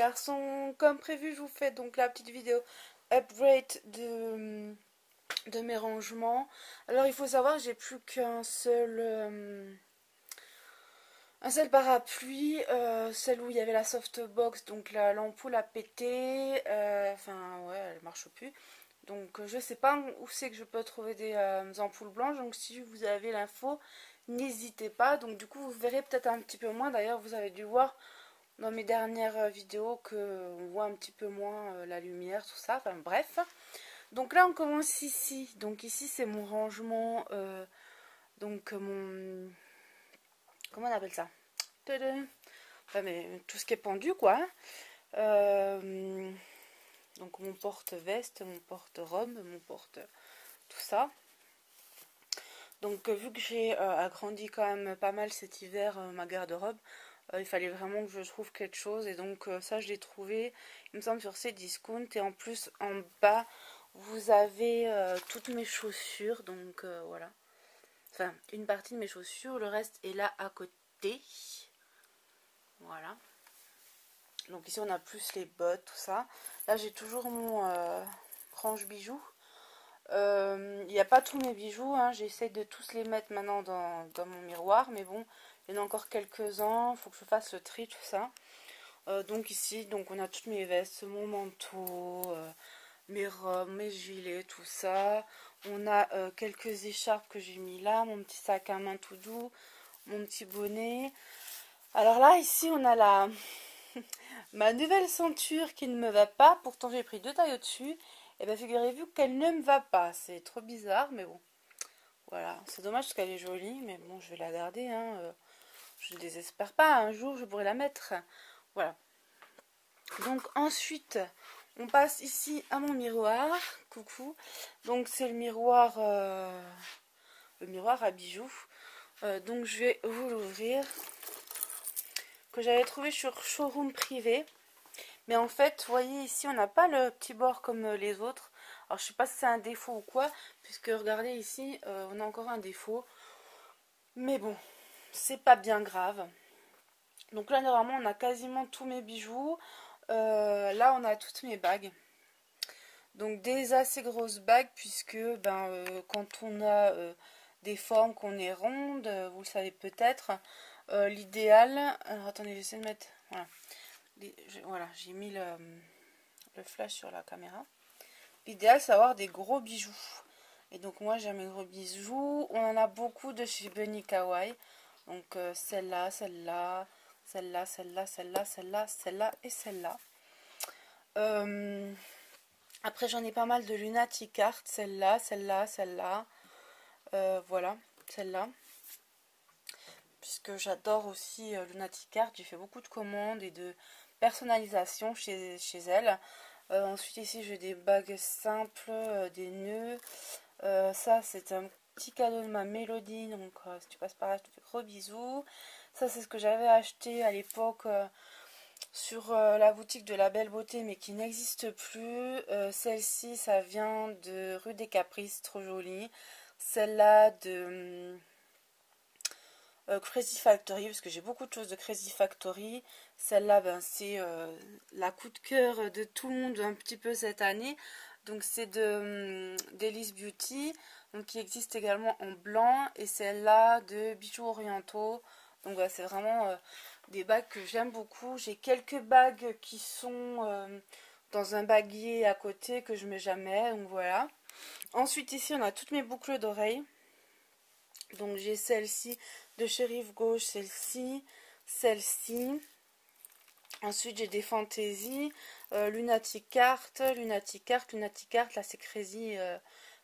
garçons, comme prévu, je vous fais donc la petite vidéo upgrade de mes rangements. Alors il faut savoir que j'ai plus un seul parapluie, celle où il y avait la softbox, donc l'ampoule a pété, enfin ouais, elle marche plus. Donc je sais pas où c'est que je peux trouver des ampoules blanches, donc si vous avez l'info, n'hésitez pas. Donc du coup vous verrez peut-être un petit peu moins, d'ailleurs vous avez dû voir dans mes dernières vidéos que on voit un petit peu moins la lumière, tout ça, enfin bref. Donc là on commence ici, donc ici c'est mon rangement, donc mon... comment on appelle ça? Tadam. Enfin, mais tout ce qui est pendu quoi. Donc mon porte-veste, mon porte-robe, mon porte... tout ça. Donc vu que j'ai agrandi quand même pas mal cet hiver ma garde-robe, il fallait vraiment que je trouve quelque chose. Et donc ça je l'ai trouvé, il me semble, sur Cdiscount. Et en plus en bas vous avez toutes mes chaussures. Donc voilà. Enfin une partie de mes chaussures, le reste est là à côté. Voilà. Donc ici on a plus les bottes, tout ça. Là j'ai toujours mon range bijoux. Il n'y a pas tous mes bijoux, hein. J'essaie de tous les mettre maintenant dans mon miroir, mais bon, il y en a encore quelques-uns, il faut que je fasse le tri, tout ça. Donc ici, donc on a toutes mes vestes, mon manteau, mes robes, mes gilets, tout ça. On a quelques écharpes que j'ai mis là, mon petit sac à main tout doux, mon petit bonnet. Alors là, ici, on a ma nouvelle ceinture qui ne me va pas, pourtant j'ai pris 2 tailles au-dessus. Et bien figurez-vous qu'elle ne me va pas, c'est trop bizarre, mais bon. Voilà, c'est dommage parce qu'elle est jolie, mais bon, je vais la garder, hein. Je ne désespère pas, un jour je pourrai la mettre. Voilà. Donc ensuite, on passe ici à mon miroir. Coucou. Donc c'est le miroir à bijoux. Donc je vais vous l'ouvrir. Que j'avais trouvé sur Showroom Privé. Mais en fait, vous voyez ici, on n'a pas le petit bord comme les autres. Alors je sais pas si c'est un défaut ou quoi, puisque regardez ici, on a encore un défaut. Mais bon, c'est pas bien grave. Donc là, normalement, on a quasiment tous mes bijoux. Là, on a toutes mes bagues. Donc des assez grosses bagues, puisque quand on a des formes qu'on est ronde, vous le savez peut-être, l'idéal... Alors attendez, j'essaie de mettre... Voilà, voilà, j'ai mis le flash sur la caméra. L'idéal, c'est d'avoir des gros bijoux. Et donc moi, j'aime les gros bijoux. On en a beaucoup de chez Bunny Kawaii. Donc celle-là, celle-là, celle-là, celle-là, celle-là, celle-là, celle-là et celle-là. Après, j'en ai pas mal de Lunatic Art. Celle-là, celle-là, celle-là. Voilà, celle-là. Puisque j'adore aussi Lunatic Art. J'ai fait beaucoup de commandes et de personnalisation chez elle. Ensuite, ici, j'ai des bagues simples, des nœuds. Ça, c'est un petit cadeau de ma Mélodie. Donc, si tu passes par là, je te fais gros bisous. Ça, c'est ce que j'avais acheté à l'époque sur la boutique de La Belle Beauté, mais qui n'existe plus. Celle-ci, ça vient de rue des Caprices, trop jolie. Celle-là de Crazy Factory, parce que j'ai beaucoup de choses de Crazy Factory. Celle-là, c'est la coup de cœur de tout le monde un petit peu cette année. Donc c'est de d'Elise Beauty, donc qui existe également en blanc, et celle-là de Bijoux Orientaux. Donc voilà, c'est vraiment des bagues que j'aime beaucoup. J'ai quelques bagues qui sont dans un baguier à côté que je mets jamais, donc voilà. Ensuite ici on a toutes mes boucles d'oreilles. Donc j'ai celle-ci de chez Rive Gauche, celle-ci, celle-ci. Ensuite j'ai des fantaisies, Lunatic Art, Lunatic Art, Lunatic Art, là c'est Crazy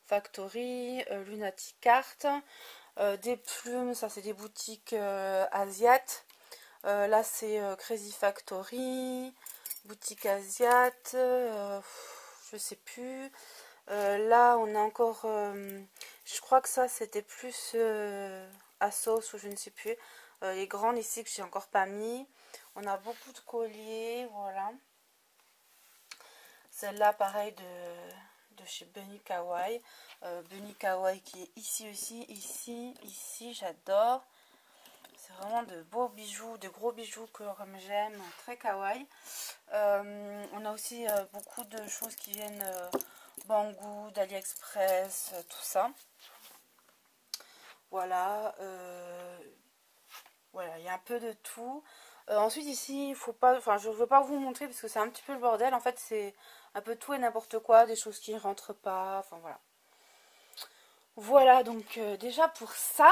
Factory, Lunatic Art. Des plumes, ça c'est des boutiques asiates. Là c'est Crazy Factory, boutique asiate, je sais plus. Là on a encore, je crois que ça c'était plus Asos ou je ne sais plus. Les grandes ici que j'ai encore pas mis. On a beaucoup de colliers, voilà. Celle-là pareil de chez Bunny Kawaii. Bunny Kawaii qui est ici aussi, ici, j'adore. C'est vraiment de beaux bijoux, de gros bijoux comme j'aime, très kawaii. On a aussi beaucoup de choses qui viennent Banggood, d'AliExpress, tout ça. Voilà, voilà, il y a un peu de tout. Ensuite ici, il faut pas, enfin je ne veux pas vous montrer parce que c'est un petit peu le bordel. En fait, c'est un peu tout et n'importe quoi, des choses qui ne rentrent pas, enfin voilà. Voilà, donc déjà pour ça.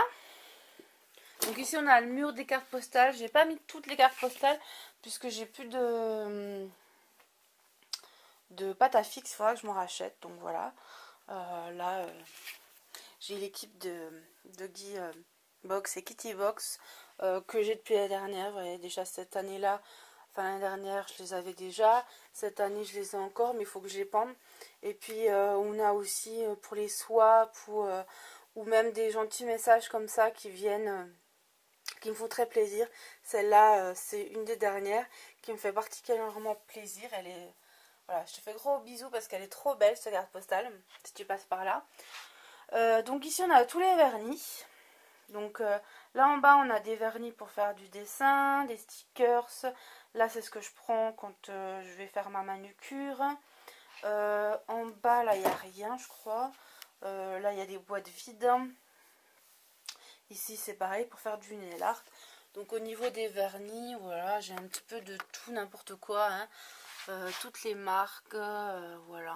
Donc ici on a le mur des cartes postales. J'ai pas mis toutes les cartes postales puisque j'ai plus de pâte à fixe. Il faudra que je m'en rachète. Donc voilà. Là, j'ai l'équipe de Guy Box et Kitty Box que j'ai depuis l'année dernière. Vous voyez, déjà cette année-là, enfin l'année dernière, je les avais déjà. Cette année, je les ai encore, mais il faut que je les pende. Et puis, on a aussi pour les swaps ou même des gentils messages comme ça qui viennent, qui me font très plaisir. Celle-là, c'est une des dernières qui me fait particulièrement plaisir. Elle est... Voilà, je te fais gros bisous parce qu'elle est trop belle, cette carte postale, si tu passes par là. Donc ici, on a tous les vernis. Donc là en bas, on a des vernis pour faire du dessin, des stickers. Là, c'est ce que je prends quand je vais faire ma manucure. En bas, là, il n'y a rien, je crois. Là, il y a des boîtes vides. Ici, c'est pareil pour faire du nail art. Donc au niveau des vernis, voilà, j'ai un petit peu de tout, n'importe quoi. Hein. Toutes les marques, voilà.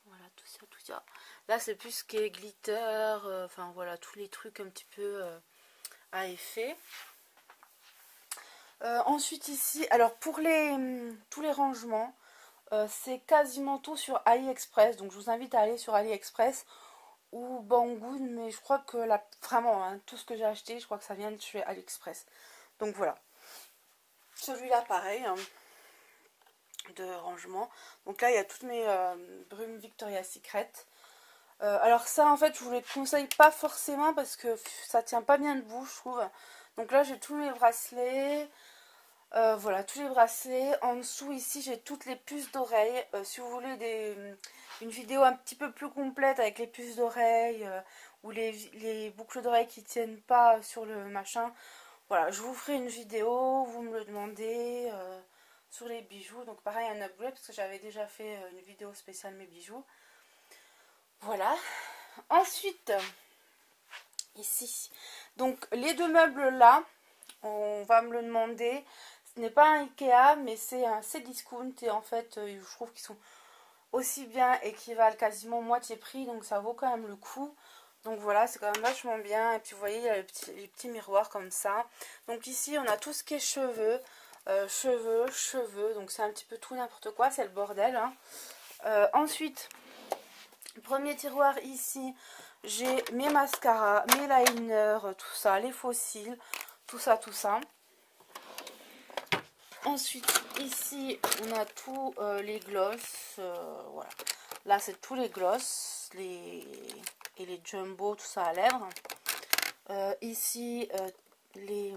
Voilà, tout ça, tout ça. Là, c'est plus ce qui est glitter, enfin voilà, tous les trucs un petit peu à effet. Ensuite ici, alors pour tous les rangements, c'est quasiment tout sur AliExpress. Donc je vous invite à aller sur AliExpress ou Banggood, mais je crois que là, vraiment, hein, tout ce que j'ai acheté, je crois que ça vient de chez AliExpress. Donc voilà. Celui-là, pareil, hein, de rangement. Donc là, il y a toutes mes brumes Victoria's Secret. Alors ça, en fait, je vous les conseille pas forcément parce que ça tient pas bien debout, je trouve. Donc là, j'ai tous mes bracelets. Voilà, tous les bracelets. En dessous, ici, j'ai toutes les puces d'oreilles. Si vous voulez une vidéo un petit peu plus complète avec les puces d'oreilles ou les boucles d'oreilles qui tiennent pas sur le machin, voilà, je vous ferai une vidéo, vous me le demandez, sur les bijoux. Donc pareil, un upgrade parce que j'avais déjà fait une vidéo spéciale mes bijoux. Voilà. Ensuite, ici, donc les deux meubles là, on va me le demander. Ce n'est pas un Ikea, mais c'est un Cdiscount. Et en fait, je trouve qu'ils sont aussi bien et qui valent quasiment moitié prix. Donc ça vaut quand même le coup. Donc voilà, c'est quand même vachement bien. Et puis vous voyez, il y a les petits miroirs comme ça. Donc ici, on a tout ce qui est cheveux. Cheveux. Donc c'est un petit peu tout n'importe quoi. C'est le bordel. Hein. Ensuite, premier tiroir ici, j'ai mes mascaras, mes liners, tout ça, les fossiles, tout ça, tout ça. Ensuite, ici, on a tous les gloss, voilà. Là, c'est tous les gloss, et les jumbo, tout ça à lèvres. Ici, les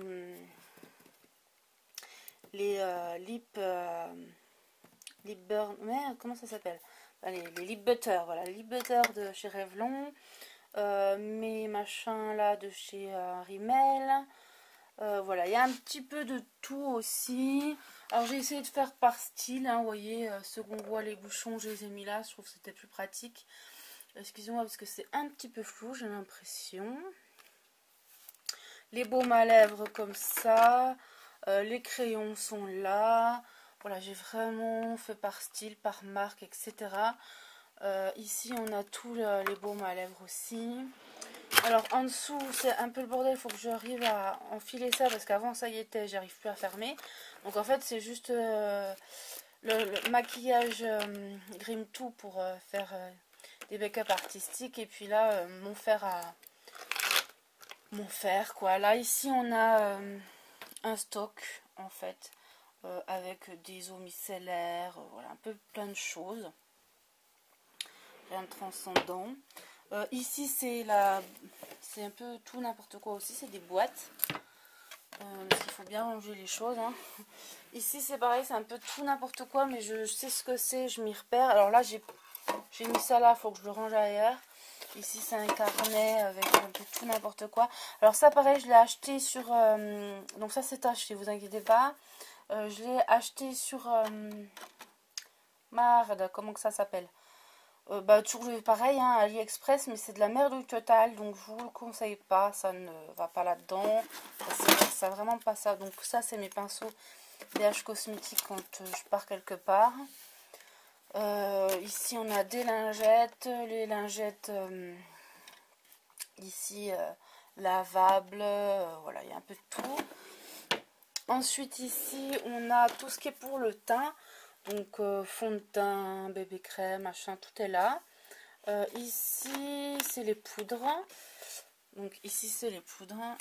lip burn, merde, comment ça s'appelle? Les lip butter, voilà, les lip butter de chez Revlon. Mes machins là de chez Rimmel. Voilà, il y a un petit peu de tout aussi. Alors j'ai essayé de faire par style, hein, vous voyez, ceux qu'on voit les bouchons, je les ai mis là, je trouve que c'était plus pratique. Excusez-moi parce que c'est un petit peu flou, j'ai l'impression. Les baumes à lèvres comme ça, les crayons sont là. Voilà, j'ai vraiment fait par style, par marque, etc. Ici, on a tous les baumes à lèvres aussi. Alors, en dessous, c'est un peu le bordel. Il faut que j'arrive à enfiler ça parce qu'avant, ça y était, j'arrive plus à fermer. Donc, en fait, c'est juste le maquillage Grim 2 pour faire des make-up artistiques. Et puis là, mon fer, quoi. Là, ici, on a un stock, en fait, avec des eaux micellaires, voilà, un peu plein de choses. Rien de transcendant. Ici, c'est un peu tout n'importe quoi aussi, c'est des boîtes. Parce qu'il faut bien ranger les choses. Hein. Ici, c'est pareil, c'est un peu tout n'importe quoi, mais je sais ce que c'est, je m'y repère. Alors là, j'ai mis ça là, il faut que je le range ailleurs. Ici c'est un carnet avec un peu tout n'importe quoi. Alors ça pareil, je l'ai acheté sur... donc ça c'est acheté, vous inquiétez pas. Je l'ai acheté sur... merde, comment que ça s'appelle? Toujours pareil, hein, AliExpress, mais c'est de la merde totale, donc je vous le conseille pas, ça ne va pas là-dedans. Ça vraiment pas ça. Donc ça c'est mes pinceaux BH Cosmétiques quand je pars quelque part. Ici on a des lingettes, les lingettes ici lavables, voilà, il y a un peu de tout. Ensuite ici on a tout ce qui est pour le teint, donc fond de teint, bébé crème, machin, tout est là. Ici c'est les poudres, donc ici c'est les poudres.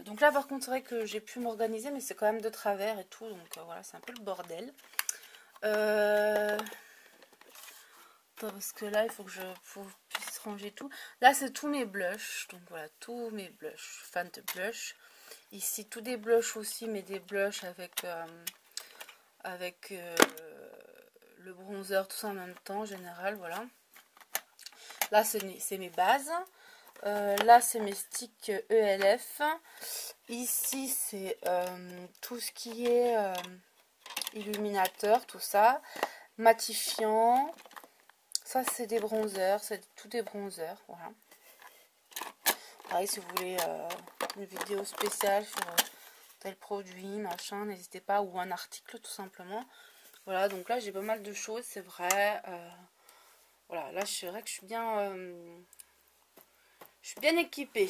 Donc là par contre c'est vrai que j'ai pu m'organiser, mais c'est quand même de travers et tout, donc voilà, c'est un peu le bordel. Parce que là il faut que je puisse ranger tout. Là c'est tous mes blushs, donc voilà, tous mes blushs, fan de blush. Ici tous des blushs aussi, mais des blushs avec le bronzer, tout ça en même temps en général, voilà. Là c'est mes bases. Là c'est mes sticks ELF. Ici c'est tout ce qui est illuminateur, tout ça, matifiant. Ça c'est des bronzers, c'est tout des bronzers, voilà. Pareil, si vous voulez une vidéo spéciale sur tel produit, machin, n'hésitez pas, ou un article tout simplement. Voilà, donc là j'ai pas mal de choses, c'est vrai. Voilà, là c'est vrai que je suis bien équipée.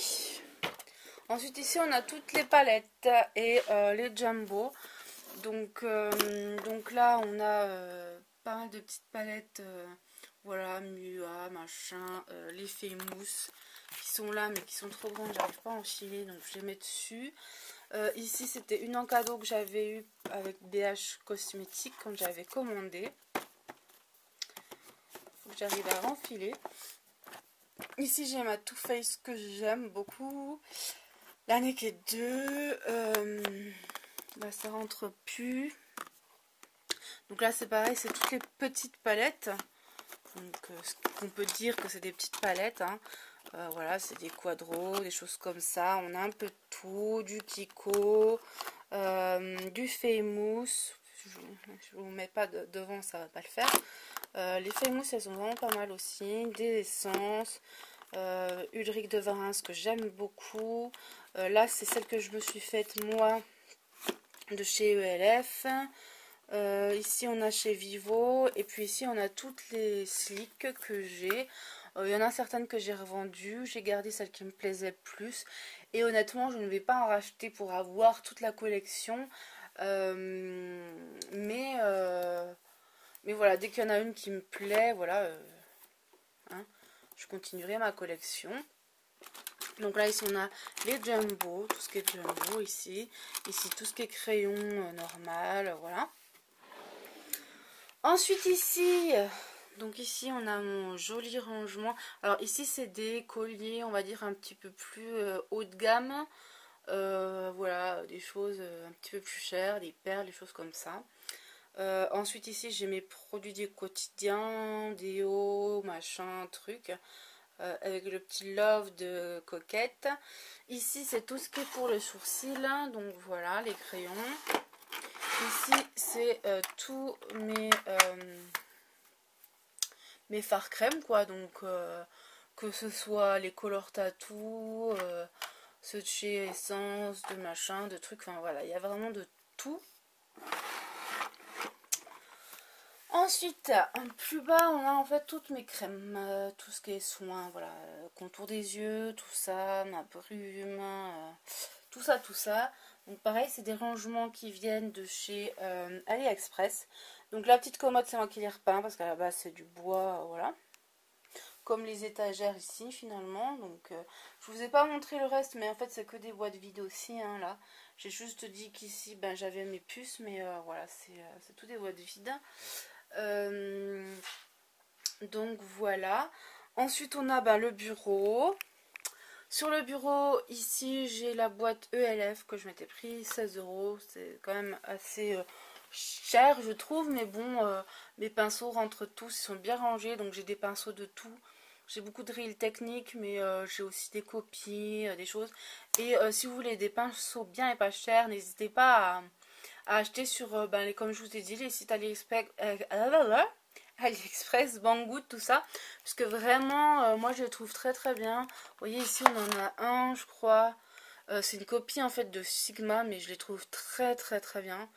Ensuite ici on a toutes les palettes et les jumbo. Donc là on a pas mal de petites palettes, voilà, Mua, machin, l'effet mousse qui sont là mais qui sont trop grandes, j'arrive pas à enfiler, donc je les mets dessus. Ici c'était une en cadeau que j'avais eu avec BH Cosmétiques quand j'avais commandé. Faut que j'arrive à renfiler. Ici j'ai ma Too Faced que j'aime beaucoup. La Naked 2. Là ça rentre plus. Donc là c'est pareil, c'est toutes les petites palettes. Donc on peut dire que c'est des petites palettes, hein. Voilà, c'est des quadros, des choses comme ça. On a un peu de tout, du Kiko, du Famous. Je vous mets pas devant, ça va pas le faire. Les Famous, elles sont vraiment pas mal aussi. Des essences, Ulrich de Varins que j'aime beaucoup. Là, c'est celle que je me suis faite moi de chez ELF. Ici on a chez Vivo, et puis ici on a toutes les slicks que j'ai. Il y en a certaines que j'ai revendues, j'ai gardé celles qui me plaisaient plus, et honnêtement je ne vais pas en racheter pour avoir toute la collection. Mais voilà, dès qu'il y en a une qui me plaît, voilà, hein, je continuerai ma collection. Donc là ici on a les jumbo, tout ce qui est jumbo ici tout ce qui est crayon normal, voilà. Ensuite ici, donc ici on a mon joli rangement. Alors ici c'est des colliers, on va dire un petit peu plus haut de gamme. Voilà, des choses un petit peu plus chères, des perles, des choses comme ça. Ensuite ici j'ai mes produits du quotidien, déo, machin, truc. Avec le petit love de Coquette. Ici c'est tout ce qui est pour le sourcil, donc voilà, les crayons. Ici c'est tous mes fards crème, quoi, donc que ce soit les color tattoo, ceux de chez Essence, de machin, de trucs, enfin voilà, il y a vraiment de tout. Ensuite, plus bas, on a en fait toutes mes crèmes, tout ce qui est soins, voilà, contour des yeux, tout ça, ma brume, tout ça, tout ça. Donc pareil, c'est des rangements qui viennent de chez AliExpress. Donc la petite commode, c'est moi qui les repeins parce qu'à la base c'est du bois, voilà. Comme les étagères ici finalement. Donc je vous ai pas montré le reste, mais en fait c'est que des boîtes vides aussi, hein, là. J'ai juste dit qu'ici ben, j'avais mes puces, mais voilà, c'est tout des boîtes vides. Donc voilà. Ensuite on a ben, le bureau. Sur le bureau ici j'ai la boîte ELF que je m'étais pris 16 €. C'est quand même assez cher je trouve, mais bon, mes pinceaux rentrent tous, ils sont bien rangés, donc j'ai des pinceaux de tout. J'ai beaucoup de reels techniques, mais j'ai aussi des copies, des choses. Et si vous voulez des pinceaux bien et pas chers, n'hésitez pas à acheter sur, comme je vous ai dit, les sites AliExpress, AliExpress, Banggood, tout ça. Parce que vraiment, moi je les trouve très très bien. Vous voyez ici, on en a un, je crois. C'est une copie en fait de Sigma, mais je les trouve très très très bien.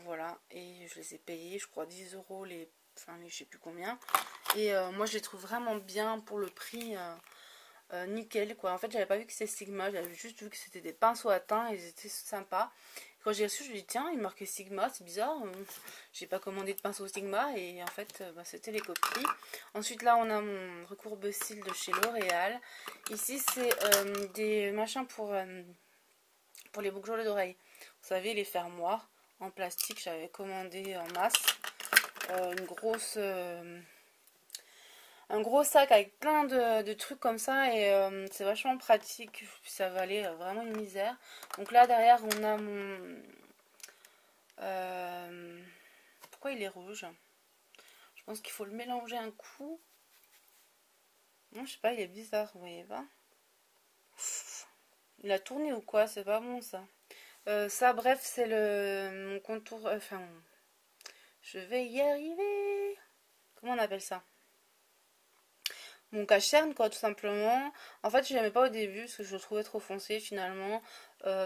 Voilà, et je les ai payés, je crois 10 euros enfin je sais plus combien. Et moi je les trouve vraiment bien pour le prix, nickel quoi. En fait j'avais pas vu que c'était Sigma, j'avais juste vu que c'était des pinceaux à teint et ils étaient sympas. Quand j'ai reçu je me dis tiens il marquait Sigma, c'est bizarre, j'ai pas commandé de pinceau Sigma et en fait c'était les copies. Ensuite là on a mon recourbe-cils de chez L'Oréal. Ici c'est des machins pour les boucles d'oreilles. Vous savez les fermoirs en plastique, j'avais commandé en masse. Un gros sac avec plein de trucs comme ça et c'est vachement pratique, ça valait vraiment une misère. Donc là derrière on a mon... pourquoi il est rouge? Je pense qu'il faut le mélanger un coup. Non, je sais pas, il est bizarre, vous voyez pas? Il a tourné ou quoi? C'est pas bon ça. Ça bref c'est mon contour... Enfin, je vais y arriver. Comment on appelle ça? Mon cache-cerne quoi tout simplement. En fait je l'aimais pas au début parce que je le trouvais trop foncé finalement.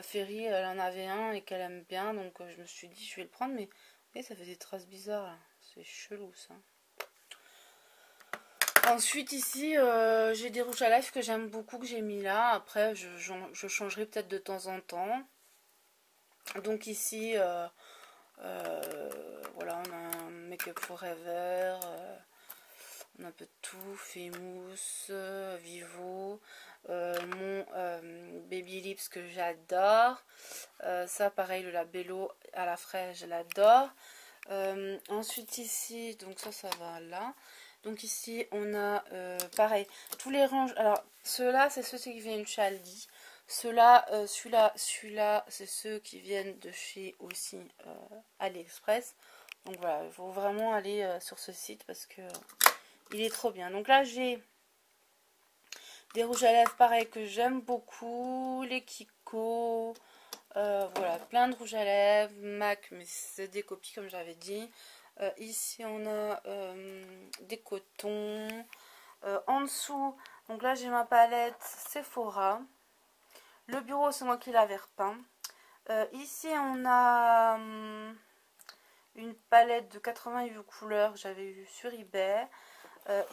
Ferry elle en avait un et qu'elle aime bien donc je me suis dit je vais le prendre mais oui, ça fait des traces bizarres là. C'est chelou ça. Ensuite ici j'ai des rouges à lèvres que j'aime beaucoup que j'ai mis là. Après je changerai peut-être de temps en temps. Donc ici voilà on a un Make Up Forever. On a un peu de tout, Famous, Vivo, mon Baby Lips que j'adore. Ça pareil le labello à la fraise, je l'adore. Ensuite ici, donc ça va là. Donc ici on a pareil, tous les ranges. Alors ceux-là c'est ceux qui viennent chez Aldi. Ceux-là, celui-là c'est ceux qui viennent de chez aussi AliExpress. Donc voilà, il faut vraiment aller sur ce site parce que il est trop bien. Donc là, j'ai des rouges à lèvres pareil que j'aime beaucoup. Les Kiko. Voilà, plein de rouges à lèvres. MAC, mais c'est des copies comme j'avais dit. Ici, on a des cotons. En dessous, donc là, j'ai ma palette Sephora. Le bureau, c'est moi qui l'avais repeint. Ici, on a une palette de 88 couleurs que j'avais eu sur eBay.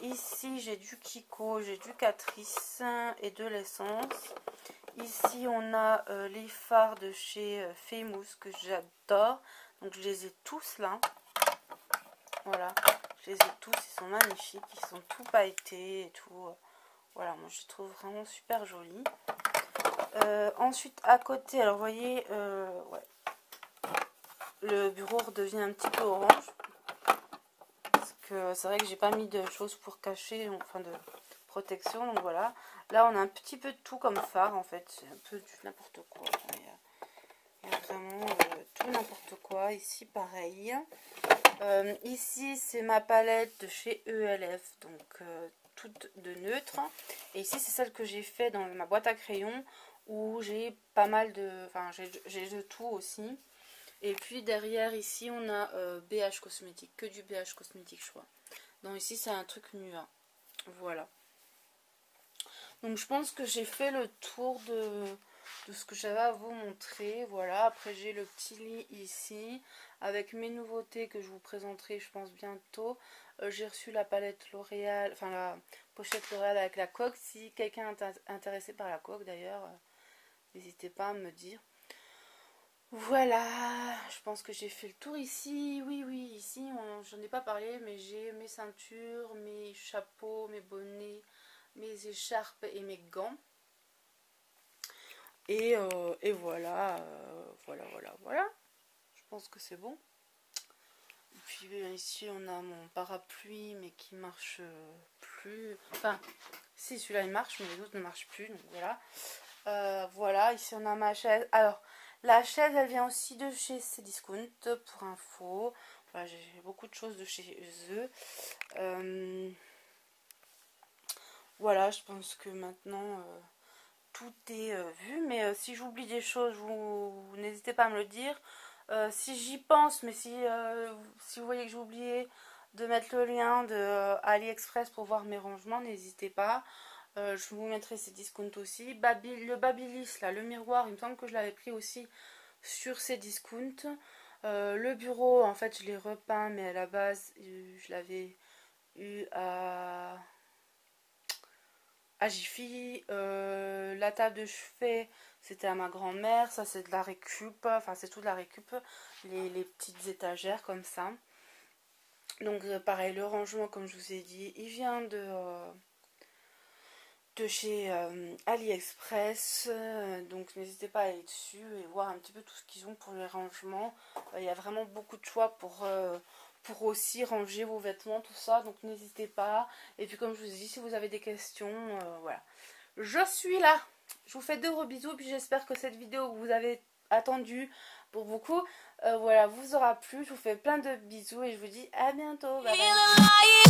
Ici j'ai du Kiko, j'ai du Catrice et de l'essence. Ici on a les fards de chez Famous que j'adore. Donc je les ai tous là. Voilà, je les ai tous, ils sont magnifiques, ils sont tout pailletés et tout. Voilà, moi je les trouve vraiment super jolis. Ensuite à côté, alors vous voyez, ouais, le bureau redevient un petit peu orange. C'est vrai que j'ai pas mis de choses pour cacher, enfin de protection, donc voilà. Là on a un petit peu de tout comme phare en fait, c'est un peu du n'importe quoi. Enfin, il y a vraiment tout n'importe quoi. Ici pareil. Ici c'est ma palette de chez ELF, donc toute de neutre. Et ici c'est celle que j'ai fait dans ma boîte à crayons où j'ai pas mal de... Enfin j'ai de tout aussi. Et puis derrière ici on a BH Cosmétique, que du BH Cosmétique je crois. Donc ici c'est un truc Nua. Voilà. Donc je pense que j'ai fait le tour de ce que j'avais à vous montrer. Voilà, après j'ai le petit lit ici avec mes nouveautés que je vous présenterai je pense bientôt. J'ai reçu la palette L'Oréal, enfin la pochette L'Oréal avec la coque. Si quelqu'un est intéressé par la coque d'ailleurs, n'hésitez pas à me dire. Voilà, je pense que j'ai fait le tour ici. Oui, ici, j'en ai pas parlé, mais j'ai mes ceintures, mes chapeaux, mes bonnets, mes écharpes et mes gants. Et voilà, voilà. Je pense que c'est bon. Et puis ici, on a mon parapluie, mais qui marche plus. Enfin, si, celui-là, il marche, mais les autres ne marchent plus, donc voilà. Voilà, ici, on a ma chaise. Alors... La chaise, elle vient aussi de chez Cdiscount, pour info. Voilà, j'ai beaucoup de choses de chez eux. voilà, je pense que maintenant tout est vu. Mais si j'oublie des choses, vous n'hésitez pas à me le dire. Si j'y pense, mais si vous voyez que j'ai oublié de mettre le lien de AliExpress pour voir mes rangements, n'hésitez pas. Je vous mettrai ces discounts aussi. Le Babyliss, là, le miroir, il me semble que je l'avais pris aussi sur ces discounts. Le bureau, en fait, je l'ai repeint, mais à la base, je l'avais eu à Jiffy. La table de chevet, c'était à ma grand-mère. Ça, c'est de la récup. Enfin, c'est tout de la récup. Les petites étagères comme ça. Donc, pareil, le rangement, comme je vous ai dit, il vient de chez AliExpress. Donc, n'hésitez pas à aller dessus et voir un petit peu tout ce qu'ils ont pour les rangements. Il y a vraiment beaucoup de choix pour aussi ranger vos vêtements, tout ça. Donc, n'hésitez pas. Et puis, comme je vous ai dit, si vous avez des questions, voilà. Je suis là. Je vous fais de gros bisous. Puis, j'espère que cette vidéo que vous avez attendue pour beaucoup, voilà, vous aura plu. Je vous fais plein de bisous et je vous dis à bientôt. Bye bye.